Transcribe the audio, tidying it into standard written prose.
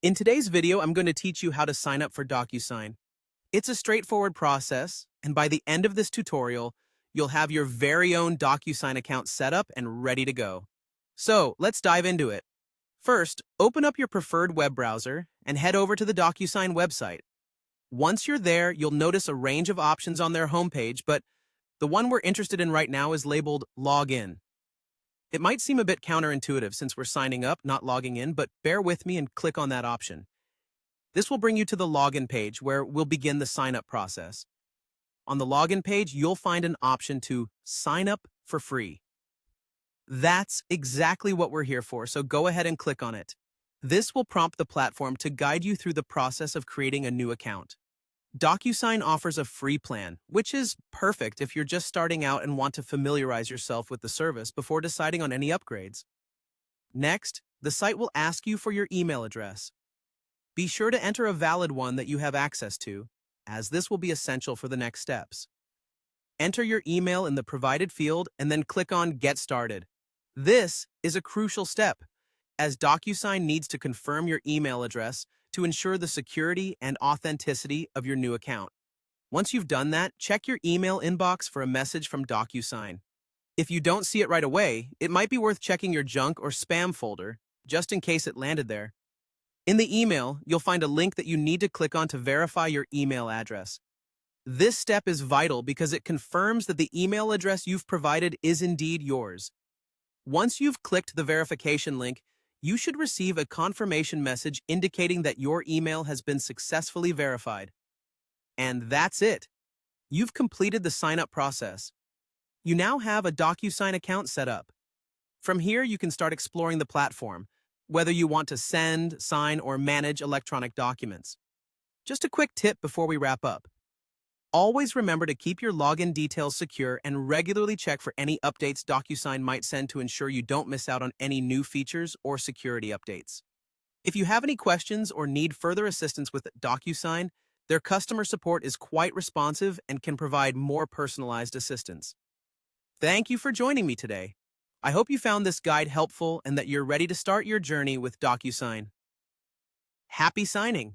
In today's video, I'm going to teach you how to sign up for DocuSign. It's a straightforward process, and by the end of this tutorial, you'll have your very own DocuSign account set up and ready to go. So, let's dive into it. First, open up your preferred web browser and head over to the DocuSign website. Once you're there, you'll notice a range of options on their homepage, but the one we're interested in right now is labeled Login. It might seem a bit counterintuitive since we're signing up, not logging in, but bear with me and click on that option. This will bring you to the login page where we'll begin the sign-up process. On the login page, you'll find an option to sign up for free. That's exactly what we're here for, so go ahead and click on it. This will prompt the platform to guide you through the process of creating a new account. DocuSign offers a free plan, which is perfect if you're just starting out and want to familiarize yourself with the service before deciding on any upgrades. Next, the site will ask you for your email address. Be sure to enter a valid one that you have access to, as this will be essential for the next steps. Enter your email in the provided field and then click on Get Started. This is a crucial step, as DocuSign needs to confirm your email address to ensure the security and authenticity of your new account. Once you've done that, check your email inbox for a message from DocuSign. If you don't see it right away, it might be worth checking your junk or spam folder, just in case it landed there. In the email, you'll find a link that you need to click on to verify your email address. This step is vital because it confirms that the email address you've provided is indeed yours. Once you've clicked the verification link, you should receive a confirmation message indicating that your email has been successfully verified. And that's it. You've completed the sign-up process. You now have a DocuSign account set up. From here, you can start exploring the platform, whether you want to send, sign, or manage electronic documents. Just a quick tip before we wrap up. Always remember to keep your login details secure and regularly check for any updates DocuSign might send to ensure you don't miss out on any new features or security updates. If you have any questions or need further assistance with DocuSign, their customer support is quite responsive and can provide more personalized assistance. Thank you for joining me today. I hope you found this guide helpful and that you're ready to start your journey with DocuSign. Happy signing!